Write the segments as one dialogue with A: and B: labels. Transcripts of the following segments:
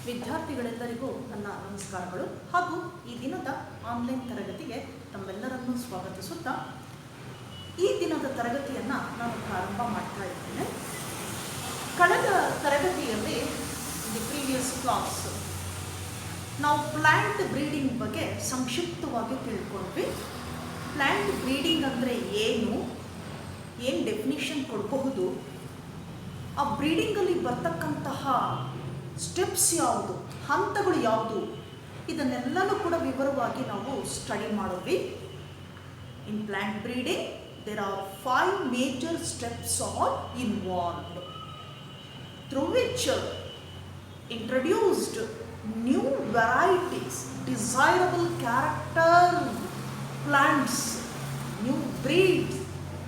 A: ವಿದ್ಯಾರ್ಥಿಗಳೆಲ್ಲರಿಗೂ ನನ್ನ ನಮಸ್ಕಾರಗಳು ಹಾಗೂ ಈ ದಿನದ ಆನ್ಲೈನ್ ತರಗತಿಗೆ ತಮ್ಮೆಲ್ಲರನ್ನೂ ಸ್ವಾಗತಿಸುತ್ತಾ ಈ ದಿನದ ತರಗತಿಯನ್ನು ನಾನು ಪ್ರಾರಂಭ ಮಾಡ್ತಾ ಇದ್ದೇನೆ. ಕಳೆದ ತರಗತಿಯಲ್ಲಿ ದಿ ಪ್ರೀವಿಯಸ್ ಕ್ಲಾಸ್ ನಾವು ಪ್ಲ್ಯಾಂಟ್ ಬ್ರೀಡಿಂಗ್ ಬಗ್ಗೆ ಸಂಕ್ಷಿಪ್ತವಾಗಿ ತಿಳ್ಕೊಂಡ್ವಿ. ಪ್ಲ್ಯಾಂಟ್ ಬ್ರೀಡಿಂಗ್ ಅಂದರೆ ಏನು ಡೆಫಿನಿಷನ್ ಕೊಡಬಹುದು, ಆ ಬ್ರೀಡಿಂಗಲ್ಲಿ ಬರ್ತಕ್ಕಂತಹ ಸ್ಟೆಪ್ಸ್ ಯಾವುದು, ಹಂತಗಳು ಯಾವುದು, ಇದನ್ನೆಲ್ಲನೂ ಕೂಡ ವಿವರವಾಗಿ ನಾವು ಸ್ಟಡಿ ಮಾಡಿದ್ವಿ. ಇನ್ plant breeding there are 5 major steps are involved through which introduced new varieties, desirable character plants, new breeds,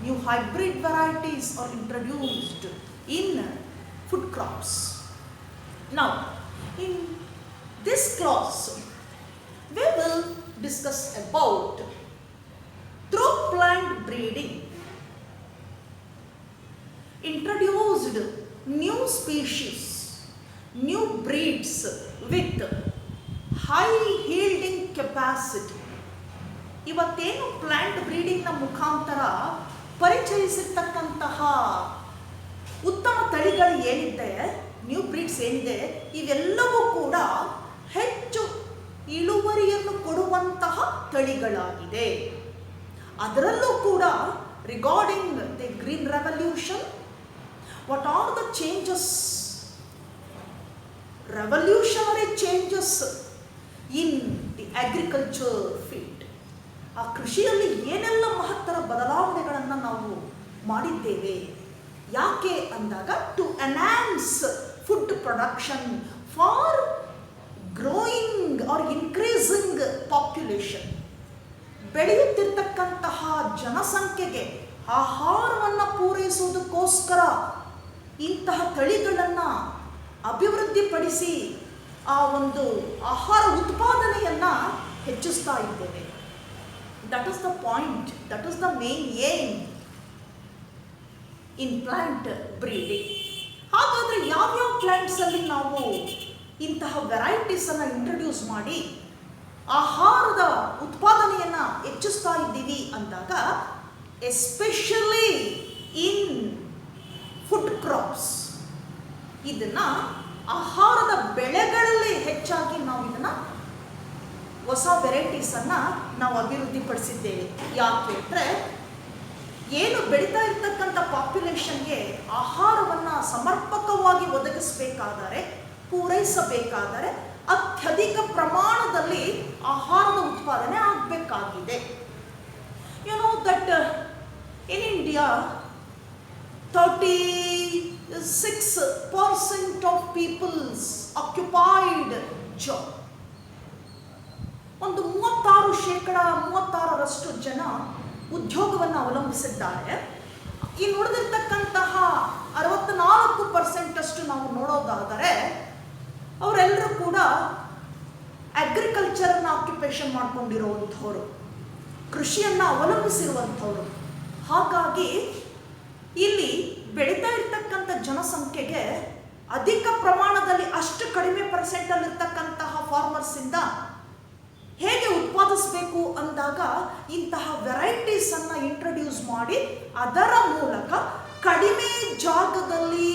A: new hybrid varieties are introduced in food crops. Now, in this class, we will discuss about through plant breeding introduced new species, new breeds with high yielding capacity. ಇವತ್ತೇನು plant ಬ್ರೀಡಿಂಗ್ನ ಮುಖಾಂತರ ಪರಿಚಯಿಸಿರ್ತಕ್ಕಂತಹ ಉತ್ತಮ ತಳಿಗಳು ಏನಿದೆ, new breeds ಏನಿದೆ, ಇವೆಲ್ಲವೂ ಕೂಡ ಹೆಚ್ಚು ಇಳುವರಿಯನ್ನು ಕೊಡುವಂತಹ ತಳಿಗಳಾಗಿದೆ. ಅದರಲ್ಲೂ ಕೂಡ regarding the green revolution, what are the changes, revolutionary changes in the agriculture field, ಆ ಕೃಷಿಯಲ್ಲಿ ಏನೆಲ್ಲ ಮಹತ್ತರ ಬದಲಾವಣೆಗಳನ್ನು ನಾವು ಮಾಡಿದ್ದೇವೆ. ಯಾಕೆ ಅಂದಾಗ to enhance food production for growing or increasing population, ಬೆಳೆಯುತ್ತಿರ್ತಕ್ಕಂತಹ ಜನಸಂಖ್ಯೆಗೆ ಆಹಾರವನ್ನು ಪೂರೈಸುವುದಕ್ಕೋಸ್ಕರ ಇಂತಹ ತಳಿಗಳನ್ನು ಅಭಿವೃದ್ಧಿಪಡಿಸಿ ಆ ಒಂದು ಆಹಾರ ಉತ್ಪಾದನೆಯನ್ನು ಹೆಚ್ಚಿಸ್ತಾ ಇದ್ದೇವೆ. That is the point, that is the main aim in plant breeding. ಹಾಗಾದರೆ ಯಾವ್ಯಾವ ಪ್ಲ್ಯಾಂಟ್ಸಲ್ಲಿ ನಾವು ಇಂತಹ ವೆರೈಟೀಸನ್ನು ಇಂಟ್ರೊಡ್ಯೂಸ್ ಮಾಡಿ ಆಹಾರದ ಉತ್ಪಾದನೆಯನ್ನು ಹೆಚ್ಚಿಸ್ತಾ ಇದ್ದೀವಿ ಅಂದಾಗ, ಎಸ್ಪೆಷಲಿ ಇನ್ ಫುಡ್ ಕ್ರಾಪ್ಸ್, ಇದನ್ನು ಆಹಾರದ ಬೆಳೆಗಳಲ್ಲಿ ಹೆಚ್ಚಾಗಿ ನಾವು ಇದನ್ನು ಹೊಸ ವೆರೈಟೀಸನ್ನು ನಾವು ಅಭಿವೃದ್ಧಿಪಡಿಸಿದ್ದೇವೆ. ಯಾಕೆ ಅಂದರೆ ಏನು ಬೆಳೀತಾ ಇರ್ತಕ್ಕಂಥ ಪಾಪ್ಯುಲೇಷನ್ಗೆ ಆಹಾರವನ್ನು ಸಮರ್ಪಕವಾಗಿ ಒದಗಿಸಬೇಕಾದರೆ, ಪೂರೈಸಬೇಕಾದರೆ ಅತ್ಯಧಿಕ ಪ್ರಮಾಣದಲ್ಲಿ ಆಹಾರದ ಉತ್ಪಾದನೆ ಆಗಬೇಕಾಗಿದೆ. You know that in India 36% of peoples occupied job. ಒಂದು 36% ಜನ ಉದ್ಯೋಗವನ್ನು ಅವಲಂಬಿಸಿದ್ದಾರೆ. ಈ ಉಳಿದಿರ್ತಕ್ಕಂತಹ 64% ನಾವು ನೋಡೋದಾದರೆ ಅವರೆಲ್ಲರೂ ಕೂಡ ಅಗ್ರಿಕಲ್ಚರನ್ನು ಆಕ್ಯುಪೇಷನ್ ಮಾಡ್ಕೊಂಡಿರುವಂಥವ್ರು, ಕೃಷಿಯನ್ನು ಅವಲಂಬಿಸಿರುವಂಥವ್ರು. ಹಾಗಾಗಿ ಇಲ್ಲಿ ಬೆಳೀತಾ ಇರ್ತಕ್ಕಂಥ ಜನಸಂಖ್ಯೆಗೆ ಅಧಿಕ ಪ್ರಮಾಣದಲ್ಲಿ ಅಷ್ಟು ಕಡಿಮೆ ಪರ್ಸೆಂಟಲ್ಲಿರ್ತಕ್ಕಂತಹ ಫಾರ್ಮರ್ಸಿಂದ ಹೇಗೆ ಉತ್ಪಾದಿಸಬೇಕು ಅಂದಾಗ ಇಂತಹ ವೆರೈಟೀಸನ್ನು ಇಂಟ್ರೊಡ್ಯೂಸ್ ಮಾಡಿ ಅದರ ಮೂಲಕ ಕಡಿಮೆ ಜಾಗದಲ್ಲಿ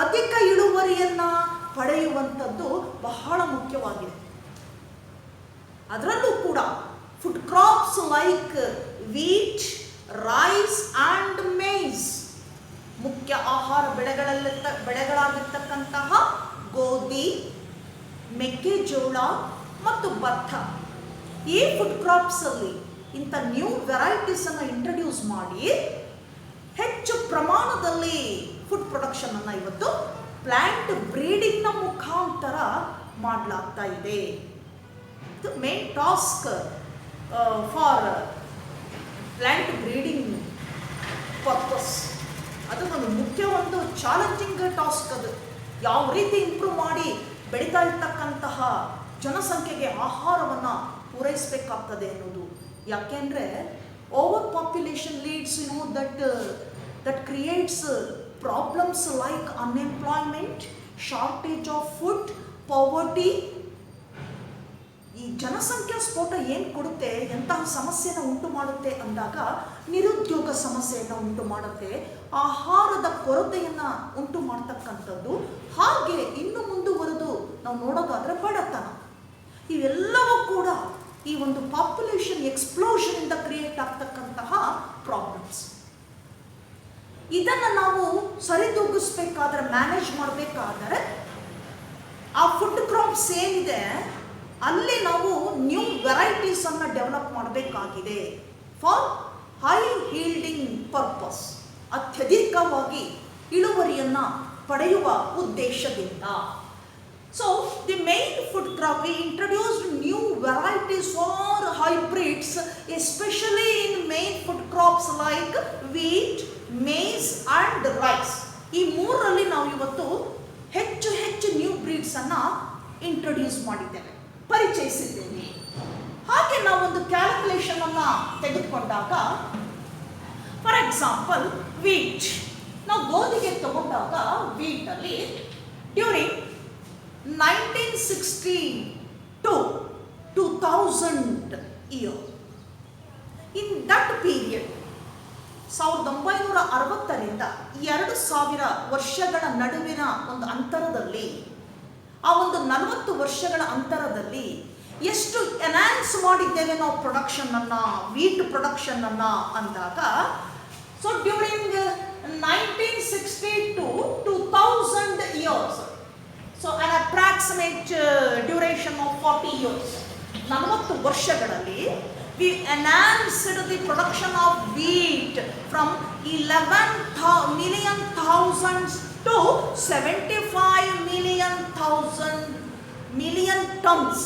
A: ಅಧಿಕ ಇಳುವರಿಯನ್ನು ಪಡೆಯುವಂಥದ್ದು ಬಹಳ ಮುಖ್ಯವಾಗಿದೆ. ಅದರಲ್ಲೂ ಕೂಡ food crops like wheat, rice and maize, ಮುಖ್ಯ ಆಹಾರ ಬೆಳೆಗಳಾಗಿರ್ತಕ್ಕಂತಹ ಗೋಧಿ, ಮೆಕ್ಕೆಜೋಳ ಮತ್ತು ಭತ್ತ, ಈ ಫುಡ್ ಕ್ರಾಪ್ಸಲ್ಲಿ ಇಂಥ ನ್ಯೂ ವೆರೈಟೀಸನ್ನು ಇಂಟ್ರೊಡ್ಯೂಸ್ ಮಾಡಿ ಹೆಚ್ಚು ಪ್ರಮಾಣದಲ್ಲಿ ಫುಡ್ ಪ್ರೊಡಕ್ಷನನ್ನು ಇವತ್ತು ಪ್ಲ್ಯಾಂಟ್ ಬ್ರೀಡಿಂಗ್ನ ಮುಖಾಂತರ ಮಾಡಲಾಗ್ತಾ ಇದೆ. The main task for plant breeding purpose, ಅದು ಒಂದು ಮುಖ್ಯ ಒಂದು ಚಾಲೆಂಜಿಂಗ್ ಟಾಸ್ಕ್. ಅದು ಯಾವ ರೀತಿ ಇಂಪ್ರೂವ್ ಮಾಡಿ ಬೆಳೀತಾ ಇರ್ತಕ್ಕಂತಹ ಜನಸಂಖ್ಯೆಗೆ ಆಹಾರವನ್ನು ಪೂರೈಸಬೇಕಾಗ್ತದೆ ಅನ್ನೋದು. ಯಾಕೆಂದರೆ over population leads that creates problems like unemployment, shortage of food, poverty, ಈ ಜನಸಂಖ್ಯಾ ಸ್ಫೋಟ ಏನು ಕೊಡುತ್ತೆ, ಎಂತಹ ಸಮಸ್ಯೆನ ಉಂಟು ಮಾಡುತ್ತೆ ಅಂದಾಗ ನಿರುದ್ಯೋಗ ಸಮಸ್ಯೆಯನ್ನು ಉಂಟು ಮಾಡುತ್ತೆ, ಆಹಾರದ ಕೊರತೆಯನ್ನು ಉಂಟು ಮಾಡ್ತಕ್ಕಂಥದ್ದು, ಹಾಗೆ ಇನ್ನು ಮುಂದುವರೆದು ನಾವು ನೋಡೋದಾದರೆ ಬಡತನ. ಇವೆಲ್ಲವೂ ಕೂಡ ಈ ಒಂದು ಪಾಪ್ಯುಲೇಷನ್ ಎಕ್ಸ್ಪ್ಲೋಷನ್ ಇಂದ ಕ್ರಿಯೇಟ್ ಆಗ್ತಕ್ಕಂತಹ ಪ್ರಾಬ್ಲಮ್ಸ್. ಇದನ್ನು ನಾವು ಸರಿದೂಗಿಸ್ಬೇಕಾದ್ರೆ, ಮ್ಯಾನೇಜ್ ಮಾಡಬೇಕಾದರೆ ಆ ಫುಡ್ ಕ್ರಾಪ್ಸ್ ಏನಿದೆ ಅಲ್ಲಿ ನಾವು ನ್ಯೂ ವೆರೈಟೀಸ್ ಅನ್ನು ಡೆವಲಪ್ ಮಾಡಬೇಕಾಗಿದೆ ಫಾರ್ ಹೈ ಹೀಲ್ಡಿಂಗ್ ಪರ್ಪಸ್, ಅತ್ಯಧಿಕವಾಗಿ ಇಳುವರಿಯನ್ನು ಪಡೆಯುವ ಉದ್ದೇಶದಿಂದ. So the main food crop, we introduced new varieties for hybrids, especially in main food crops like wheat, maize and rice. ಈ ಮೂರರಲ್ಲಿ ನಾವು ಇವತ್ತು ಹೆಚ್ಚು ಹೆಚ್ಚು ನ್ಯೂ ಬ್ರೀಡ್ಸ್ ಅನ್ನು ಇಂಟ್ರೊಡ್ಯೂಸ್ ಮಾಡಿದ್ದೇವೆ, ಪರಿಚಯಿಸಿದ್ದೇವೆ. ಹಾಗೆ ನಾವೊಂದು ಕ್ಯಾಲ್ಕುಲೇಷನ್ ಅನ್ನು ತೆಗೆದುಕೊಂಡಾಗ, ಫಾರ್ ಎಕ್ಸಾಂಪಲ್ ವೀಟ್, ನಾವು ಗೋಧಿಗೆ ತಗೊಂಡಾಗ ವೀಟಲ್ಲಿ during 1960 to 2000 year, in that period 1960ರಿಂದ 2000 ವರ್ಷಗಳ ನಡುವಿನ ಒಂದು ಅಂತರದಲ್ಲಿ, ಆ ಒಂದು 40 ವರ್ಷಗಳ ಅಂತರದಲ್ಲಿ ಎಷ್ಟು ಎನ್ಹಾನ್ಸ್ ಮಾಡಿದ್ದೇವೆ ನಾವು ಪ್ರೊಡಕ್ಷನ್ ಅನ್ನ, ವೀಟ್ ಪ್ರೊಡಕ್ಷನ್ ಅನ್ನ ಅಂದಾಗ, so during 1960 to 2000 years, so an approximate duration of 40 years, 40 ವರ್ಷಗಳಲ್ಲಿ we enhanced the production of wheat from 11 million thousands to 75 million tons.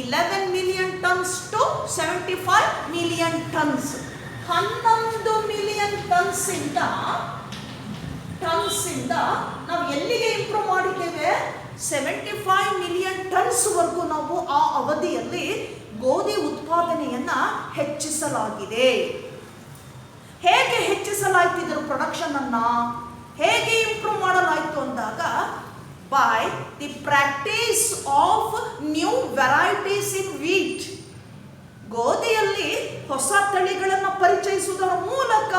A: 11 million tons to 75 million tons. 11 million tons ಇಂದ ನಾವು ಎಲ್ಲಿಗೆ improve ಮಾಡಿದ್ದೇವೆ? 75 million tons ವರೆಗೂ ನಾವು ಆ ಅವಧಿಯಲ್ಲಿ ಗೋಧಿ ಉತ್ಪಾದನೆಯನ್ನ ಹೆಚ್ಚಿಸಲಾಗಿದೆ. ಹೇಗೆ ಹೆಚ್ಚಿಸಲಾಯಿತು ಇದರ ಪ್ರೊಡಕ್ಷನ್ ಅನ್ನ, ಹೇಗೆ ಇಂಪ್ರೂವ್ ಮಾಡಲಾಯಿತು ಅಂದಾಗ, by the practice of new varieties in wheat. ಗೋಧಿಯಲ್ಲಿ ಹೊಸ ತಳಿಗಳನ್ನು ಪರಿಚಯಿಸುವುದರ ಮೂಲಕ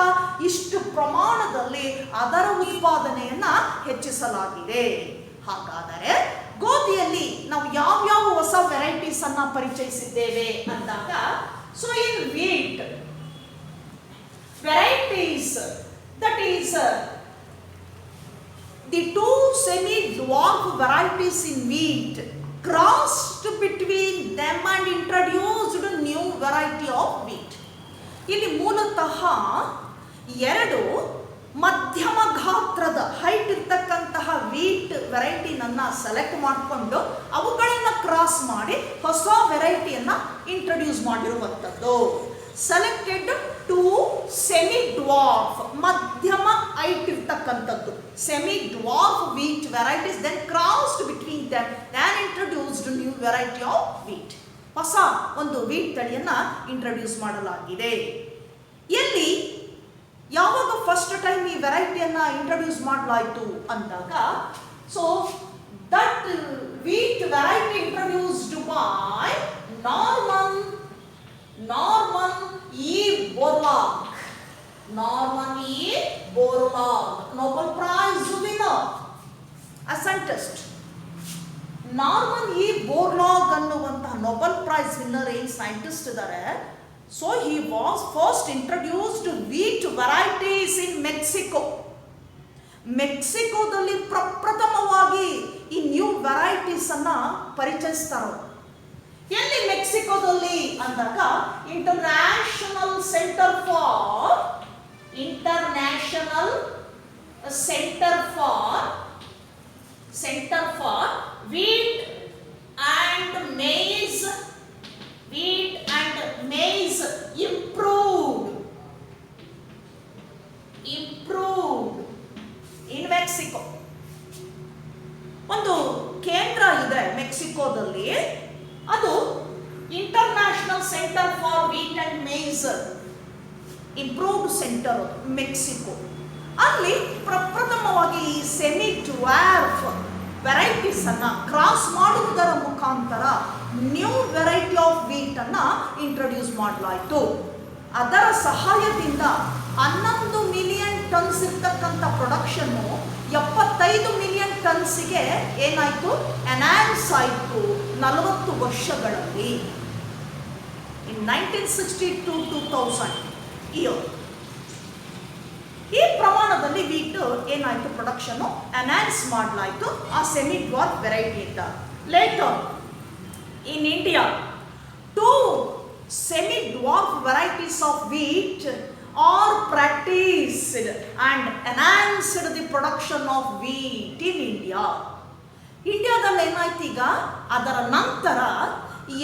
A: ಇಷ್ಟು ಪ್ರಮಾಣದಲ್ಲಿ ಅದರ ಉತ್ಪಾದನೆಯನ್ನ ಹೆಚ್ಚಿಸಲಾಗಿದೆ. ಹಾಗಾದರೆ ಗೋಧಿಯಲ್ಲಿ ನಾವು ಯಾವ್ಯಾವ ಹೊಸ ವೆರೈಟೀಸ್ ಅನ್ನ ಪರಿಚಯಿಸಿದ್ದೇವೆ ಅಂದಾಗ, so in wheat varieties, that is the 2 semi-dwarf varieties in wheat crossed between them and introduced a new variety of wheat. ಇಲ್ಲಿ ಮೂಲತಃ 2 ಮಧ್ಯಮ ಗಾತ್ರದ ಹೈಟ್ ಇರ್ತಕ್ಕಂತಹ ವೀಟ್ ವೆರೈಟಿನನ್ನ ಸೆಲೆಕ್ಟ್ ಮಾಡಿಕೊಂಡು ಅವುಗಳನ್ನು ಕ್ರಾಸ್ ಮಾಡಿ ಹೊಸ ವೆರೈಟಿಯನ್ನ ಇಂಟ್ರೊಡ್ಯೂಸ್ ಮಾಡಿರುವಂಥದ್ದು. ಸೆಲೆಕ್ಟೆಡ್ 2 semi-dwarf, ಮಧ್ಯಮ ಹೈಟ್ ಇರ್ತಕ್ಕಂಥದ್ದು semi-dwarf wheat varieties, then crossed between them, then introduced new variety of wheat. ಹೊಸ ಒಂದು ವೀಟ್ ತಳಿಯನ್ನ ಇಂಟ್ರೊಡ್ಯೂಸ್ ಮಾಡಲಾಗಿದೆ. ಎಲ್ಲಿ ಯಾವಾಗ ಫಸ್ಟ್ ಟೈಮ್ ಈ ವೆರೈಟಿಯನ್ನ ಇಂಟ್ರೊಡ್ಯೂಸ್ ಮಾಡಲಾಯಿತು ಅಂದಾಗ, so that wheat variety introduced by Norman E. Borlaug. Norman E. Borlaug, Nobel Prize winner, a scientist. Norman E Borlaug ಅನ್ನುವಂತಹ ನೊಬೆಲ್ ಪ್ರೈಸ್ ವಿನ್ನರ್ ಏನು ಸೈಂಟಿಸ್ಟ್ ಇದ್ದಾರೆ. So he was first introduced wheat varieties in Mexico. ಮೆಕ್ಸಿಕೋದಲ್ಲಿ ಪ್ರಪ್ರಥಮವಾಗಿ ಈ new varieties ಅನ್ನ ಪರಿಚಯಿಸ್ತಾರೆ. ಎಲ್ಲಿ ಮೆಕ್ಸಿಕೋದಲ್ಲಿ ಅಂದಾಗ, international centre for wheat and maize improved in Mexico. ಒಂದು ಕೇಂದ್ರ ಇದೆ ಮೆಕ್ಸಿಕೋದಲ್ಲಿ, ಅದು international centre for wheat and maize improved centre Mexico. ಅಲ್ಲಿ ಪ್ರಪ್ರಥಮವಾಗಿ ಈ ಸೆಮಿ ಡ್ವಾರ್ಫ್ ವೆರೈಟೀಸ್ ಅನ್ನ ಕ್ರಾಸ್ ಮಾಡುವುದರ ಮುಖಾಂತರ ನ್ಯೂ ವೆರೈಟಿ ಆಫ್ ವೀಟ್ ಅನ್ನ ಇಂಟ್ರೊಡ್ಯೂಸ್ ಮಾಡಲಾಯಿತು. ಅದರ ಸಹಾಯದಿಂದ 11 ಮಿಲಿಯನ್ ಟನ್ಸ್ ಇರ್ತಕ್ಕಂಥ ಪ್ರೊಡಕ್ಷನ್ನು 75 ಮಿಲಿಯನ್ ಟನ್ಸ್ಗೆ ಏನಾಯಿತು, ಎನ್ಹಾನ್ಸ್ ಆಯಿತು 40 ವರ್ಷಗಳಲ್ಲಿ. ಇನ್ 1962-2000 ಇಯರ್ ಈ ಪ್ರಮಾಣದಲ್ಲಿ ವೀಟ್ ಏನಾಯಿತು, ಪ್ರೊಡಕ್ಷನ್ನು ಎನ್ಹಾನ್ಸ್ ಮಾಡಲಾಯಿತು ಆ ಸೆಮಿ ಡ್ವಾರ್ಫ್ ವೆರೈಟಿಯಿಂದ. Later in India 2 semi dwarf varieties of wheat are practiced and enhanced the production of wheat in India. ಇಂಡಿಯಾದಲ್ಲಿ ಏನಾಯ್ತು ಈಗ, ಅದರ ನಂತರ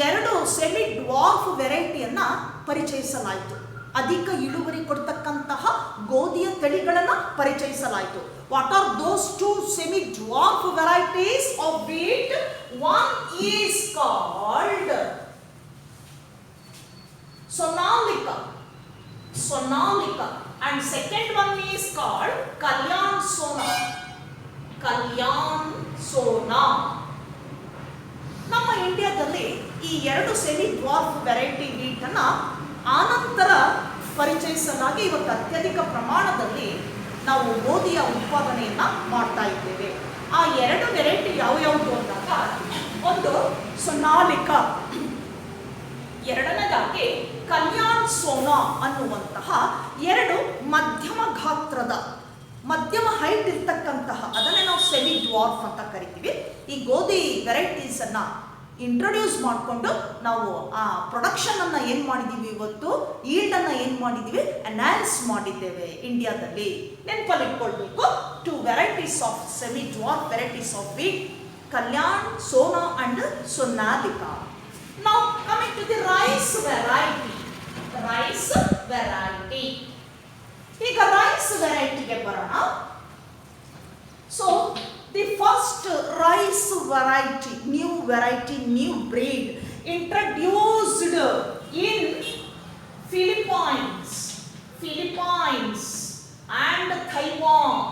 A: 2 ಸೆಮಿ ಡ್ವಾರ್ಫ್ ವೆರೈಟಿಯನ್ನು ಪರಿಚಯಿಸಲಾಯಿತು. ಅಧಿಕ ಇಳುವರಿ ಕೊಡ್ತಕ್ಕಂತಹ ಗೋಧಿಯ ತಳಿಗಳನ್ನು ಪರಿಚಯಿಸಲಾಯಿತು. What are those 2 semi dwarf varieties of wheat? One is called Sonalika, and second one is called Kalyan Sona. ನಮ್ಮ ಇಂಡಿಯಾದಲ್ಲಿ ಈ 2 ಸೆಮಿ ಡ್ವಾರ್ಫ್ ವೆರೈಟಿ ವೀಟ್ ಅನ್ನ ಆನಂತರ ಪರಿಚಯಿಸಲಾಗಿ ಇವತ್ತು ಅತ್ಯಧಿಕ ಪ್ರಮಾಣದಲ್ಲಿ ನಾವು ಗೋಧಿಯ ಉತ್ಪಾದನೆಯನ್ನ ಮಾಡ್ತಾ ಇದ್ದೇವೆ. ಆ 2 ವೆರೈಟಿ ಯಾವ್ಯಾವುದು ಅಂದಾಗ, ಒಂದು ಸೊನಾಲಿಕಾ, ಎರಡನೇದಾಗಿ ಕಲ್ಯಾಣ್ ಸೋನಾ ಅನ್ನುವಂತಹ 2 ಮಧ್ಯಮ ಗಾತ್ರದ, ಮಧ್ಯಮ ಹೈಟ್ ಇರ್ತಕ್ಕಂತಹ, ಅದನ್ನೇ ನಾವು ಸೆಮಿ ಡ್ವಾರ್ಫ್ ಅಂತ ಕರಿತೀವಿ. ಈ ಗೋಧಿ ವೆರೈಟೀಸ್ ಅನ್ನ ಇಂಟ್ರೊಡ್ಯೂಸ್ ಮಾಡಿಕೊಂಡು ನಾವು ಆ ಪ್ರೊಡಕ್ಷನ್ ಅನ್ನ ಏನ್ ಮಾಡಿದೀವಿ, ಇವತ್ತು ಈಲ್ಡ್ ಅನ್ನ ಏನ್ ಮಾಡಿದೀವಿ, ಎನ್ಹಾನ್ಸ್ ಮಾಡಿದ್ದೇವೆ ಇಂಡಿಯಾದಲ್ಲಿ. ನೆನಪಲ್ಲಿ ಇಟ್ಕೊಳ್ಬೇಕು, 2 varieties of semi dwarf varieties of wheat, Kalyan Sona and Sonalika. Now coming to the rice variety. ಈಗ ರೈಸ್ ವೆರೈಟಿಗೆ ಬರೋಣ. So the first rice variety, new breed introduced in Philippines and Taiwan.